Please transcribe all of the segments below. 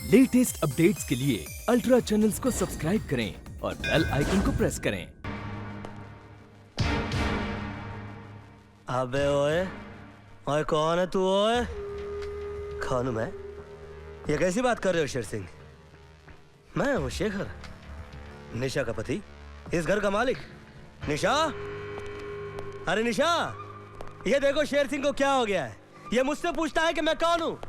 Latest updates के लिए ultra channels को सब्सक्राइब करें और बेल आइकन को प्रेस करें। अबे ओए, ओए कौन है तू? ओए खानू मैं? ये कैसी बात कर रहे हो शेर सिंह? मैं हूँ शेखर, निशा का पति, इस घर का मालिक। निशा, अरे निशा, ये देखो शेर सिंह को क्या हो गया है। ये मुझसे पूछता है कि मैं कौन हूँ।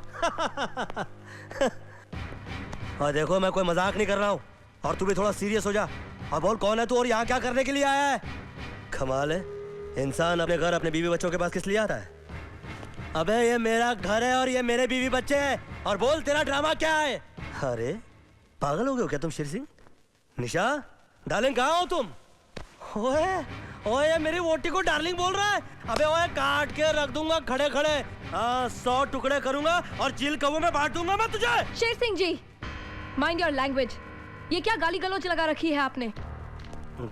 और देखो मैं कोई मजाक नहीं कर रहा हूँ, और तू भी थोड़ा सीरियस हो जा और बोल कौन है तू और यहाँ क्या करने के लिए आया है। कमाल है, इंसान अपने घर अपने बीवी बच्चों के पास किस लिए आता है? अबे ये मेरा घर है और ये मेरे बीवी बच्चे हैं, और बोल तेरा ड्रामा क्या है? अरे पागल हो गए हो क्या तुम शेर सिंह? निशा डार्लिंग कहाँ हो तुम? ओए ओए मेरी वोटी को डार्लिंग बोल रहा है? अबे ओए काट के रख दूंगा खड़े खड़े, 100 टुकड़े करूंगा और चील कौवों में बांट दूंगा मैं तुझे। Sher Singh ji, mind your language. ये क्या गाली गलौज लगा रखी है आपने?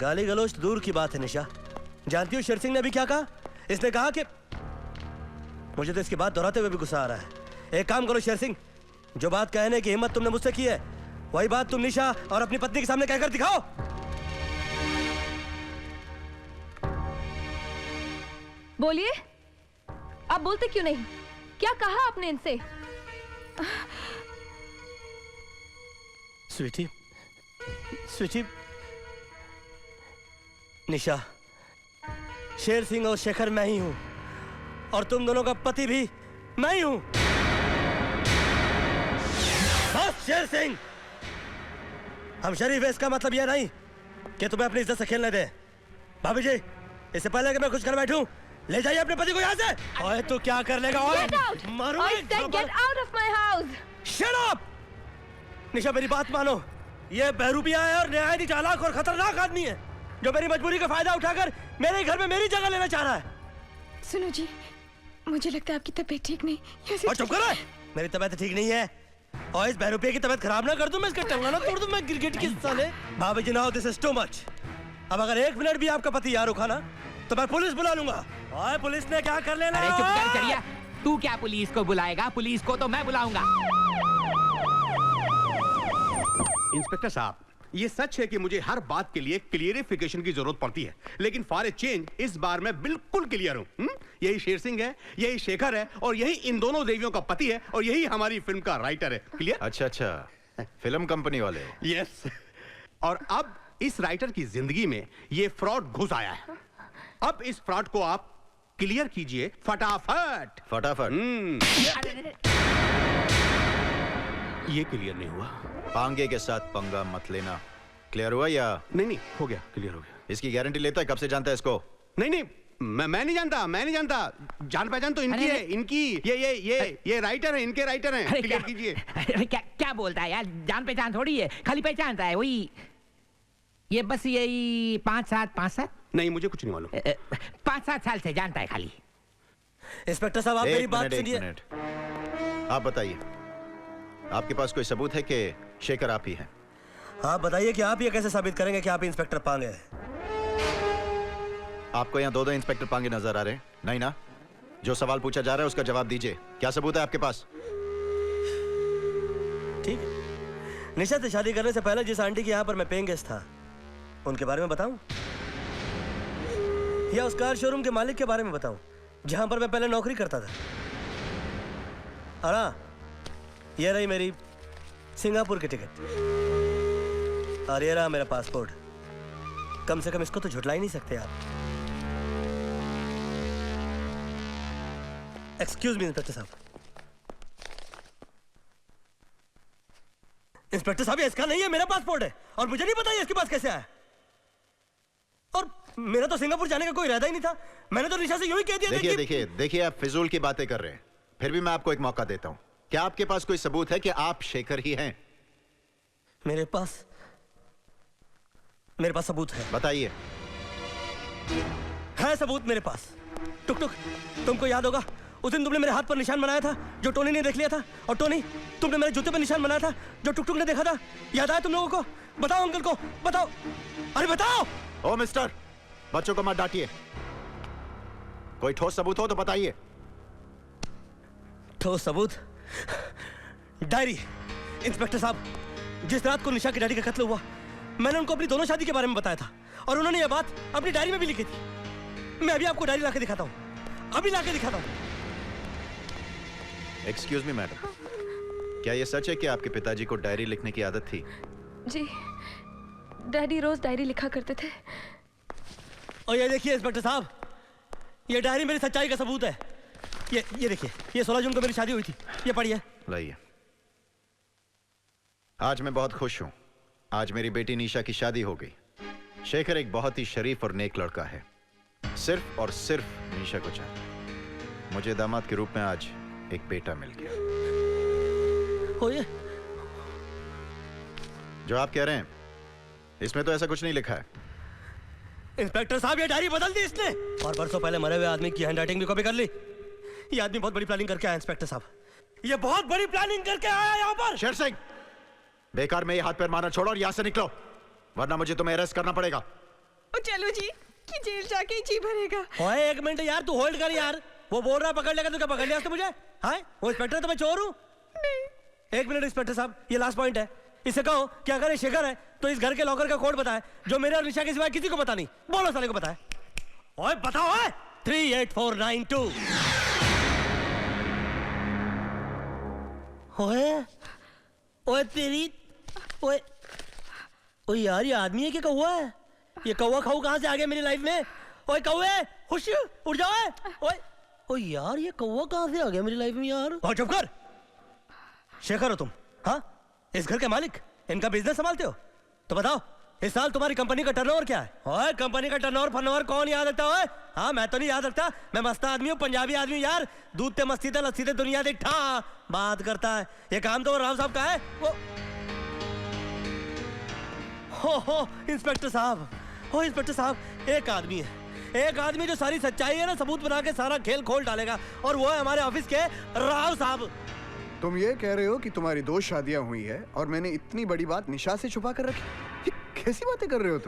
गाली गलौज दूर की बात है निशा। जानती हो शेर सिंह ने अभी क्या कहा? इसने कहा कि मुझे तो इसकी बात दोहराते हुए भी गुस्सा आ रहा है। एक काम करो शेर सिंह, जो बात कहने की हिम्मत तुमने मुझसे की है वही बात तुम निशा और अपनी पत्नी के सामने कहकर दिखाओ। बोलिए, आप बोलते क्यों नहीं? क्या कहा आपने इनसे? स्वीटी, स्वीटी, निशा, शेर सिंह और शेखर मैं ही हूं, और तुम दोनों का पति भी मैं ही हूं। बस शेर सिंह, हम शरीफ है, इसका मतलब यह नहीं कि तुम्हें अपनी इज्जत से खेलने दे। भाभी जी, इससे पहले कि मैं कुछ कर बैठूं, ले जाइए अपने पति को यहाँ से। ओए तू क्या कर लेगा? ओए मारूंगा। Get out of my house! Shut up! निशा मेरी बात मानो, ये बहरूपिया है और निहायत ही चालाक और खतरनाक आदमी है, जो मेरी मजबूरी का फायदा उठाकर मेरे घर में मेरी जगह लेना चाह रहा है। सुनो जी, मुझे लगता है आपकी तबीयत ठीक नहीं। और चुप करो, मेरी तबीयत ठीक नहीं है, और इस बहरूपिया की तबीयत खराब ना कर दूं मैं, इसका टंगा ना तोड़ दूं मैं गिरगिट की साले। भाभी जी now this is too much. अब अगर 1 मिनट भी आपका पति यहाँ रुका ना तो मैं पुलिस बुला लूंगा। ओए पुलिस ने क्या कर लेना? अरे चुप कर चढ़िया, तू क्या पुलिस को बुलाएगा? पुलिस को तो मैं बुलाऊंगा। इंस्पेक्टर साहब, ये सच है कि मुझे हर बात के लिए क्लियरिफिकेशन की जरूरत पड़ती है, लेकिन फॉर ए चेंज इस बार मैं बिल्कुल क्लियर हूं। यही शेर सिंह है, यही शेखर है, और यही इन दोनों देवियों का पति है, और यही हमारी फिल्म का राइटर है। क्लियर? अच्छा अच्छा, फिल्म कंपनी वाले। यस। और अब इस राइटर की जिंदगी में ये फ्रॉड घुस आया है। अब इस फ्रॉड को आप क्लियर कीजिए फटाफट। फटाफट। ये क्लियर नहीं हुआ। पांगे के साथ पंगा मत लेना। क्लियर हुआ या? नहीं, हो गया, क्लियर हो गया। इसकी गारंटी लेता है? कब से जानता है इसको? नहीं, मैं नहीं जानता। जान पहचान तो इनकी है, इनकी। ये राइटर है, इनके राइटर हैं। क्लियर कीजिए। अरे क्या बोलता है यार? जान पहचान थोड़ी है, खाली पहचानता है वही। ये बस यही 5-7 नहीं, मुझे कुछ नहीं मालूम। 5-7 साल से जानता है खाली। इंस्पेक्टर साहब आप मेरी बात सुनिए। एक मिनट, आप बताइए, आपके पास कोई सबूत है कि शेखर आप ही हैं? आप बताइए कि आप ये कैसे साबित करेंगे कि आप इंस्पेक्टर पांगे हैं? आपको यहाँ 2 इंस्पेक्टर पांगे नजर आ रहे हैं? नहीं ना? जो सवाल पूछा जा रहा है उसका जवाब दीजिए। क्या सबूत है आपके पास? ठीक, निशा से शादी करने से पहले जिस आंटी के यहाँ पर मैं पेइंग गेस्ट था, उनके बारे में बताऊं, या उस कार शोरूम के मालिक के बारे में बताऊं जहां पर मैं पहले नौकरी करता था? अरे ये रही मेरी सिंगापुर की टिकट, और ये रहा मेरा पासपोर्ट। कम से कम इसको तो झुठला ही नहीं सकते आप। एक्सक्यूज मी इंस्पेक्टर साहब। इंस्पेक्टर साहब, ये इसका नहीं है, मेरा पासपोर्ट है, और मुझे नहीं पता ये इसके पास कैसे आया। और मेरा तो सिंगापुर जाने का कोई इरादा ही नहीं था। मैंने तो निशा से यूं ही कह दिया। देखिए आप फिजूल की बातें कर रहे हैं। फिर भी मैं आपको एक मौका देता हूं। क्या आपके पास कोई सबूत है कि आप शेखर ही हैं? मेरे पास सबूत है। बताइए। है सबूत मेरे पास। टुक टुक, तुमको याद होगा उस दिन तुमने मेरे हाथ पर निशान बनाया था जो टोनी ने देख लिया था, और टोनी तुमने मेरे जूते पर निशान बनाया था जो टुक टुक ने देखा था। याद आया तुम लोगों को? बताओ अंकल को, बताओ। अरे बताओ। ओ मिस्टर, बच्चों को मत डांटिए। कोई ठोस सबूत हो तो बताइए। ठोस सबूत? डायरी, इंस्पेक्टर साहब, जिस रात को निशा के डैडी का कत्ल हुआ, मैंने उनको अपनी दोनों शादी के बारे में बताया था और उन्होंने ये बात अपनी डायरी में भी लिखी थी। मैं अभी आपको डायरी लाके दिखाता हूँ, अभी लाके दिखाता हूँ। एक्सक्यूज मी मैडम, क्या ये सच है कि आपके पिताजी को डायरी लिखने की आदत थी? जी, डैडी रोज डायरी लिखा करते थे। और ये देखिए इंस्पेक्टर साहब, ये डायरी मेरी सच्चाई का सबूत है। ये देखिए, ये 16 जून को मेरी शादी हुई थी। ये पढ़िए। लाइए। आज मैं बहुत खुश हूं। आज मेरी बेटी निशा की शादी हो गई। शेखर एक बहुत ही शरीफ और नेक लड़का है। सिर्फ और सिर्फ निशा को चाहता। मुझे दामाद के रूप में आज एक बेटा मिल गया। हो ये जो आप कह रहे हैं, इसमें तो ऐसा कुछ नहीं लिखा है। इंस्पेक्टर साहब, ये डायरी बदल दी इसने और बरसों पहले मरे हुए आदमी की हैंडराइटिंग भी कॉपी कर ली। ये आदमी बहुत बड़ी प्लानिंग करके आया इंस्पेक्टर साहब। ये बहुत बड़ी प्लानिंग करके आया यहाँ पर। शेर सिंह, बेकार में ये हाथ पैर मारना छोड़ो और यहाँ से निकलो, वरना मुझे तुम्हें अरेस्ट करना पड़ेगा। चलो जी, कि जेल जाके ही जी भरेगा। ओए एक मिनट यार, तू होल्ड कर यार। वो बोल रहा है पकड़ लेगा, तू क्या पकड़ लिया उसने मुझे? हाय, वो इंस्पेक्टर तो मैं चोर हूँ? नहीं। एक मिनट इंस्पेक्टर साहब, ये लास्ट पॉइंट है। इसे कहो कि अगर ये शेखर है तो इस घर के लॉकर का कोड बताए, जो मेरे और निशा के सिवाय किसी को पता नहीं। बोलो साले को बताए। ओए बताओ। ओए 38492। ओए ओए तेरी ओए ओए यार, ये आदमी है कि कौवा है? ये कौवा खाऊ कहां से आ गया मेरी लाइफ में? ओए कौवे, हुश, उठ जाओ। ओए ओए यार, ये कौवा कहां से आ गया मेरी लाइफ में यार? और चुप कर। शेखर हो तुम? हाँ, इस घर के मालिक, इनका बिजनेस संभालते हो? तो बताओ, इस साल तुम्हारी कंपनी का टर्नओवर क्या है? ओए कंपनी का टर्नओवर फर्नओवर कौन याद रखता है? हाँ, मैं तो नहीं याद रखता। मैं मस्त आदमी हूँ, पंजाबी आदमी हूँ यार। दूध ते मस्ती ते लस्सी ते दुनिया दे ठा बात करता है। ये काम तो राव साहब का है। वो हो इंस्पेक्टर साहब, हो इंस्पेक्टर साहब, एक आदमी है, एक आदमी जो सारी सच्चाई है ना सबूत बना के सारा खेल खोल डालेगा, और वो है हमारे ऑफिस के राव साहब। तुम ये कह रहे हो कि तुम्हारी 2 शादियां हुई है और मैंने इतनी बड़ी बात निशा से छुपा कर रखी? ये कैसी बातें कर रहे हो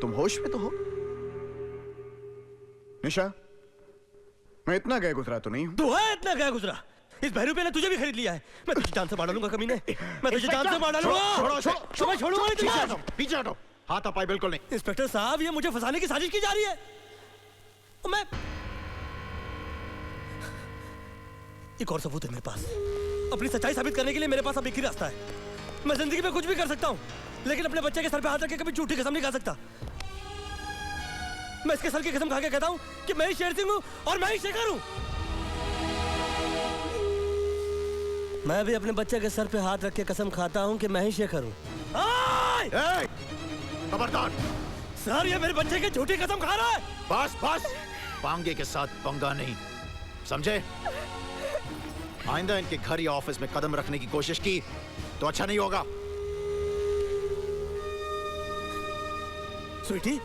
तुम होश में तो हो? निशा, मैं इतना गया गुजरा तो नहीं हूं। तू है इतना गया गुजरा? इस बहरूपे ने तुझे भी खरीद लिया है। मैं तुझे जान से मार डालूंगा कमीने, मैं तुझे जान से मार डालूंगा। छोड़ो, छोड़ूंगा नहीं तुझे। पीछे हटो, हाथ अपाई बिल्कुल नहीं। इंस्पेक्टर साहब, ये मुझे फंसाने की साजिश की जा रही है। मैं एक और सबूत है मेरे पास। अपनी सच्चाई साबित करने के लिए मेरे पास अब एक ही रास्ता है। मैं जिंदगी में कुछ भी कर सकता हूँ, लेकिन अपने बच्चे के सर पे हाथ रख के कभी झूठी कसम नहीं खा सकता। मैं इसके सर की कसम खा के कहता हूँ कि मैं ही शेर सिंह हूँ और मैं ही शेखर हूँ। मैं भी अपने बच्चे के सर पे हाथ रख के कसम खाता हूँ कि मैं ही शेखर हूँ। खबरदार! सर, ये मेरे बच्चे की झूठी कसम खा रहा है। बस बस, पांगे के साथ पंगा नहीं, समझे? आइंदा इनके घर या ऑफिस में कदम रखने की कोशिश की तो अच्छा नहीं होगा। स्वीटी,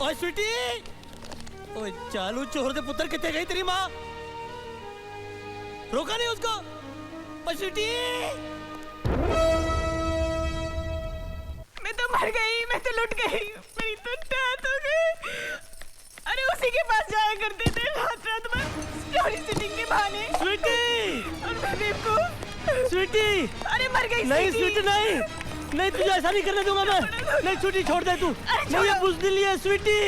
ओए स्वीटी, ओए चालू चोर दे पुत्र कितने गई तेरी माँ? रोका नहीं उसको? ओए स्वीटी, मैं तो मर गई, मैं तो लुट गई, मेरी तो डेथ हो गई। अरे उसी के पास जाया करते थे रात रात में स्टोरी सेटिंग के बहाने। स्वीटी, और मैं बेवकूफ। स्वीटी, अरे मर गई नहीं स्वीटी, नहीं नहीं, तुझे ऐसा नहीं करने दूंगा मैं। नहीं स्वीटी, छोड़ दे तू, मुझे बुज़दिली है स्वीटी।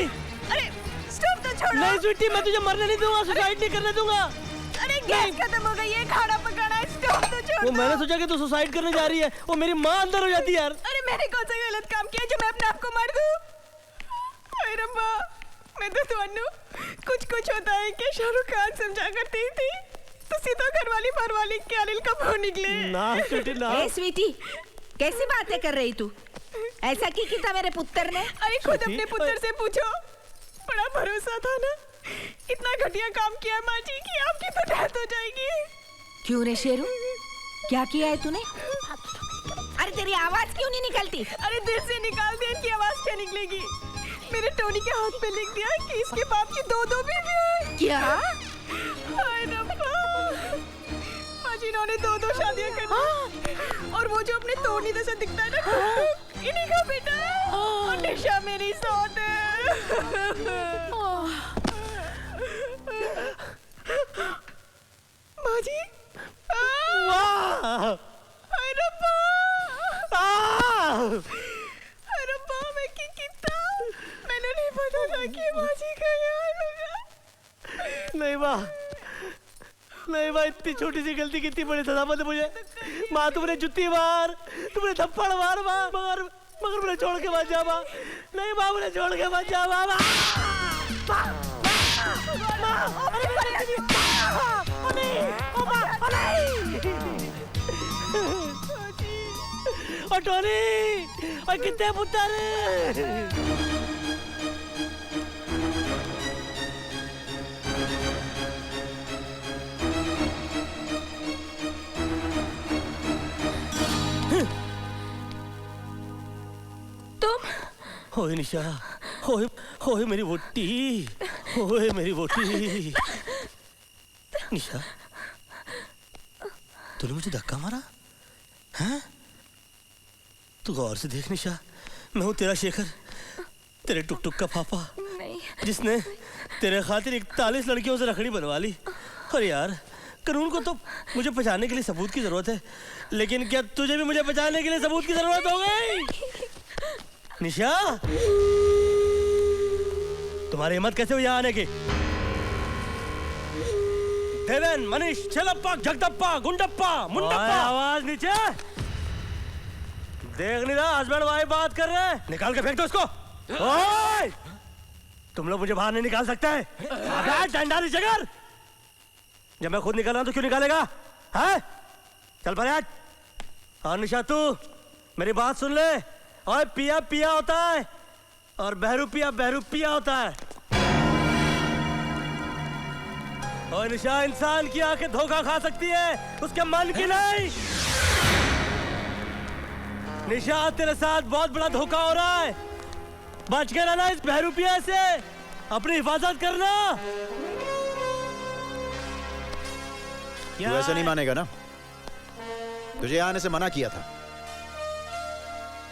अरे स्टॉप तो छोड़ो। नहीं स्वीटी, मैं तुझे मरने नहीं दूंगा, सुसाइड नहीं करने दूंगा। अरे गैस खत्म हो गई है, खाना पकाना है, स्टॉप तो छोड़। वो मैंने सोचा कि तू सुसाइड करने जा रही है, वो मेरी माँ अंदर हो जाती है यार। अरे मैंने कौन सा गलत काम किया जो मैं अपने आप को मार दूं? अरे रब्बा, मैं तो ਤੁਹਾਨੂੰ कुछ होता है कि शाहरुख खान समझा करती थी, तो सीधा घरवाली भरवाली के अनिल कपूर निकले। ना स्वीटी ना। ए स्वीटी, कैसी बातें कर रही तू? ऐसा की था मेरे पुत्र ने? अरे खुद अपने पुत्र से पूछो, बड़ा भरोसा था ना। इतना घटिया काम किया माँ जी कि आपकी तो डेथ हो जाएगी। क्यों रे शेरू, क्या किया है तूने? अरे तेरी आवाज क्यों नहीं निकलती? अरे दिल से निकाल दिया, इनकी आवाज क्या निकलेगी? मेरे टोनी के हाथ पे लिख दिया कि इसके बाप की 2 बीवी है। क्या? हाय रब्बा, माँ जी इन्होंने 2 शादियां कर दी, और वो जो अपने टोनी जैसा दिखता है ना, इन्हीं का बेटा है। और निशा मेरी सौत है। माँ जी, हाय कि माजी का यार होगा। नहीं माँ, नहीं माँ, इतनी छोटी सी गलती कितनी बड़ी सजा मत मुझे। माँ तुमने जुत्ती मार, तुमने थप्पड़ मार माँ, मगर मुझे छोड़ के मत जा माँ। नहीं माँ, मुझे छोड़ के मत जा माँ। और टोनी, और कितने पुत्र होए निशा, होए होए मेरी वोटी, होए मेरी वोटी। निशा, तूने मुझे धक्का मारा? हैं? तू गौर से देख निशा, मैं हूँ तेरा शेखर, तेरे टुक टुक का पापा, जिसने तेरे खातिर 41 लड़कियों से रखड़ी बनवा ली। और यार, कानून को तो मुझे बचाने के लिए सबूत की जरूरत है, लेकिन क्या तुझे भी मुझे बचाने के लिए सबूत की जरूरत हो गई? निशा, तुम्हारी हिम्मत कैसे हुई यहाँ आने की? देवेन, मनीष, छेलप्पा, जगदप्पा, गुंडप्पा, मुंडप्पा, आवाज नीचे। देख नहीं रहा हस्बैंड वाइफ बात कर रहे हैं? निकाल के फेंक दो उसको। ओए! तुम लोग मुझे बाहर नहीं निकाल सकते हैं। डंडा नीचे कर। जब मैं खुद निकल रहा हूं तो क्यों निकालेगा? हैं? चल पर। और निशा, तू मेरी बात सुन ले। और पिया पिया होता है और बहरूपिया बहरूपिया होता है। और निशा, इंसान की आंखें धोखा खा सकती है, उसके मन की नहीं। निशा, तेरे साथ बहुत बड़ा धोखा हो रहा है। बच के रहना इस बहरूपिया से, अपनी हिफाजत करना। तू ऐसे नहीं मानेगा ना? तुझे आने से मना किया था।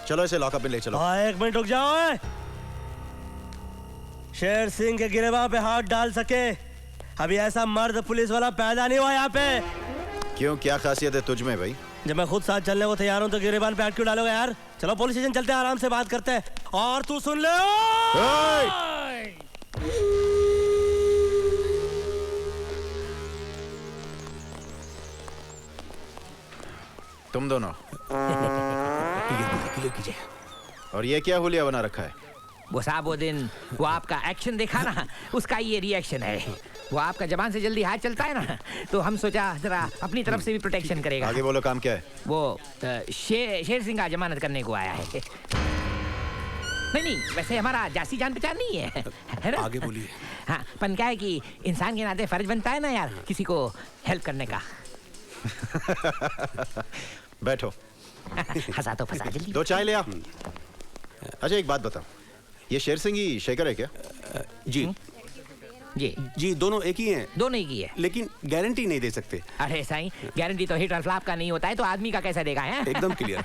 चलो इसे लॉकअप में ले चलो। हाँ, एक मिनट रुक जाओ। शेर सिंह के गिरेबान पे हाथ डाल सके अभी ऐसा मर्द पुलिस वाला पैदा नहीं हुआ यहाँ पे। क्यों, क्या खासियत है तुझ में भाई? जब मैं खुद साथ चलने को तैयार हूँ तो गिरेबान पे हाथ क्यों डालोगे यार? चलो पुलिस स्टेशन चलते हैं, आराम से बात करते हैं। और तू सुन ले, तुम दोनों और ये क्या हुलिया बना रखा है? वो साहब, वो दिन वो आपका एक्शन देखा ना, उसका ये रिएक्शन है। वो आपका जबान से जल्दी हाथ चलता है ना, तो हम सोचा जरा अपनी तरफ से भी प्रोटेक्शन करेगा। आगे बोलो, काम क्या है? वो शेर सिंह का जमानत करने को आया है। नहीं, वैसे हमारा जासी जान पहचान नहीं है ना? आगे बोलिए। हाँ, पन क्या है कि इंसान के नाते फर्ज बनता है ना यार, किसी को हेल्प करने का। बैठो। हंसा तो फंसा जल्दी। 2 चाय ले आ। अच्छा, एक बात बताओ, ये शेर सिंह ही शेखर है क्या? जी जी जी, दोनों एक ही हैं, दोनों ही की है। लेकिन गारंटी नहीं दे सकते। अरे साईं, गारंटी तो हिट और फ्लॉप का नहीं होता है, तो आदमी का कैसा देगा है? एकदम क्लियर।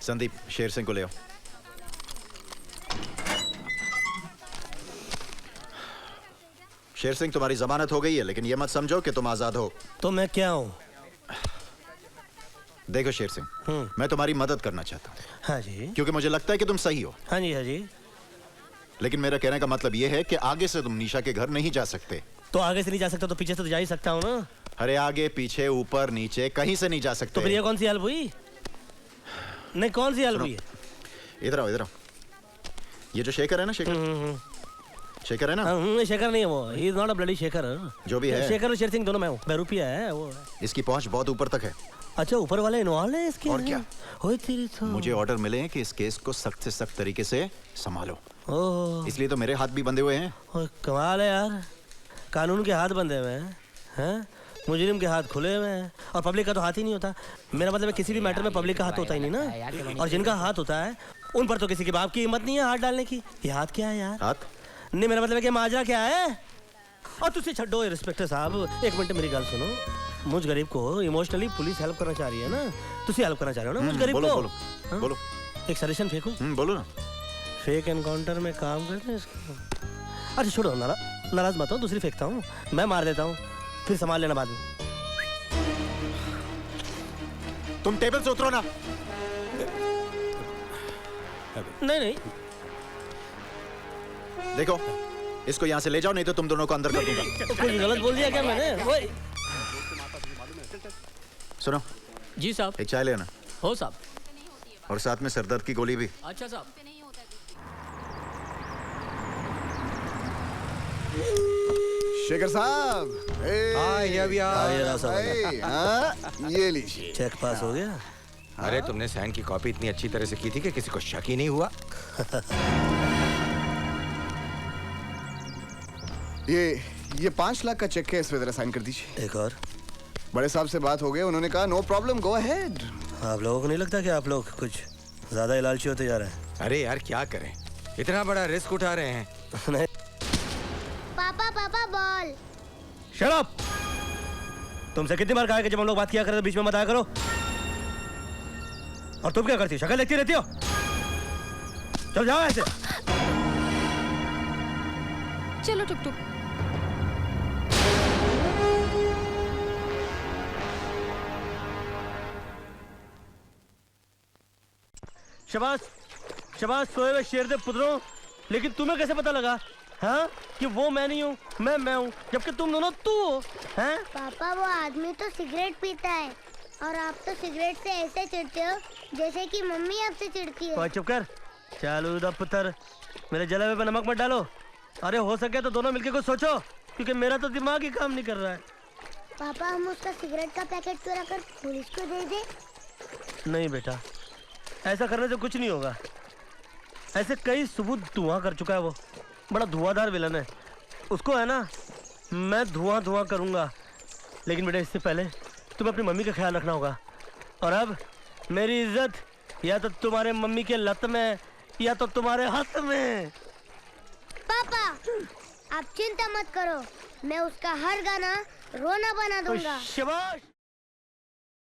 संदीप, शेर सिंह को ले आओ। शेर सिंह, तुम्हारी जमानत हो गई है, लेकिन ये मत समझो कि तुम आजाद हो। तो मैं क्या हूँ? देखो शेर सिंह, मैं तुम्हारी मदद करना चाहता हूँ। हाँ जी। क्योंकि मुझे लगता है कि तुम सही हो। हाँ जी, हाँ जी। लेकिन मेरा कहने का मतलब यह है कि आगे से तुम निशा के घर नहीं जा सकते। तो आगे से नहीं जा सकता तो पीछे से तो जा ही सकता हूँ ना। अरे आगे पीछे ऊपर नीचे कहीं से नहीं जा सकते। तो फिर ये कौन सी हेल्प हुई? नहीं, कौन सी हेल्प हुई है? इधर आओ, इधर आओ। ये जो शेखर है ना, शेखर शेखर है ना? शेखर नहीं है वो, he is not a bloody Shekhar. जो भी है, शेखर और शेर सिंह दोनों मैं हूँ। बहरूपिया है वो। इसकी पहुंच बहुत ऊपर तक है। अच्छा, ऊपर वाले इन्वॉल्व है इसके? और क्या? होए तेरी तो। मुझे ऑर्डर मिले हैं कि इस केस को सख्त से सख्त तरीके से संभालो। ओह, इसलिए तो मेरे हाथ भी बंधे हुए हैं। ओह, कमाल है यार, कानून के हाथ बंधे हुए हैं, मुजरिम के हाथ खुले हुए हैं, और पब्लिक का तो हाथ ही नहीं होता। मेरा मतलब है किसी भी मैटर में पब्लिक का हाथ होता ही नहीं ना। और जिनका हाथ होता है उन पर तो किसी के बाप की हिम्मत नहीं है हाथ डालने की। ये हाथ क्या है यार? हाथ नहीं, मेरा मतलब है कि माजरा क्या है? और तुझसे छड्डो इंस्पेक्टर साहब, एक मिनट मेरी गल सुनो। मुझ गरीब को इमोशनली पुलिस हेल्प करना चाह रही है ना, तुझे हेल्प करना चाह रहे हो ना मुझ गरीब बोलो, को। बोलो, हाँ? बोलो। एक सजेशन फेंकूं? बोलो ना। फेक एनकाउंटर में काम करते हैं इसको। अच्छा छोड़ो, नाराज मत हो, दूसरी फेंकता हूँ, मैं मार देता हूँ, फिर संभाल लेना बाद में। तुम टेबल से उतरो ना। नहीं, देखो, इसको यहाँ से ले जाओ, नहीं तो तुम दोनों को अंदर कर दूंगा। कुछ गलत बोल दिया क्या मैंने? ओए, सुनो, जी साहब। एक चाय लेना हो साहब। और साथ में सरदर्द की गोली भी। अच्छा साहब। शेखर साहब, ये लीजिए। चेक पास हो गया। अरे तुमने साइन की कॉपी इतनी अच्छी तरह से की थी कि किसी को शक ही नहीं हुआ। ये 5 लाख का चेक है, इस पे जरा साइन कर दीजिए। एक और बड़े साहब से बात हो गई, उन्होंने कहा नो प्रॉब्लम, गो अहेड। आप लोगों को नहीं लगता कि आप लोग कुछ ज्यादा ही लालची होते जा रहे हैं? अरे यार क्या करें, इतना बड़ा रिस्क उठा रहे हैं। नहीं। पापा पापा बॉल। Shut up! तुमसे कितनी बार कहा है कि जब हम लोग बात किया करें तो बीच में मत आया करो। और तुम क्या करती हो? शक्ल देखती रहती हो? चल जाओ ऐसे। चलो टुक टुक। शाबाश शाबाश सोए हुए शेर दे पुत्रों। लेकिन तुम्हें कैसे पता लगा हाँ कि वो मैं नहीं हूँ, मैं हूँ, जबकि तुम दोनों तू हो? हैं? पापा वो आदमी तो सिगरेट पीता है और आप तो सिगरेट से ऐसे चिढ़ते हो जैसे कि मम्मी आपसे चिढ़ती है। चुप कर, चालू दा पुत्र, मेरे जले हुए पे नमक मत डालो। अरे हो सके तो दोनों मिलके कुछ सोचो, क्योंकि मेरा तो दिमाग ही काम नहीं कर रहा है। पापा हम उसका सिगरेट का पैकेट चुरा कर पुलिस को दे दे? नहीं बेटा, ऐसा करने से कुछ नहीं होगा। ऐसे कई सबूत धुआं कर चुका है वो, बड़ा धुआंधार विलन है। उसको है ना मैं धुआं करूंगा। लेकिन बेटा इससे पहले तुम्हें अपनी मम्मी का ख्याल रखना होगा। और अब मेरी इज्जत या तो तुम्हारे मम्मी के लत में या तो तुम्हारे हाथ में। पापा आप चिंता मत करो, मैं उसका हर गाना रोना बना दूंगा। शाबाश।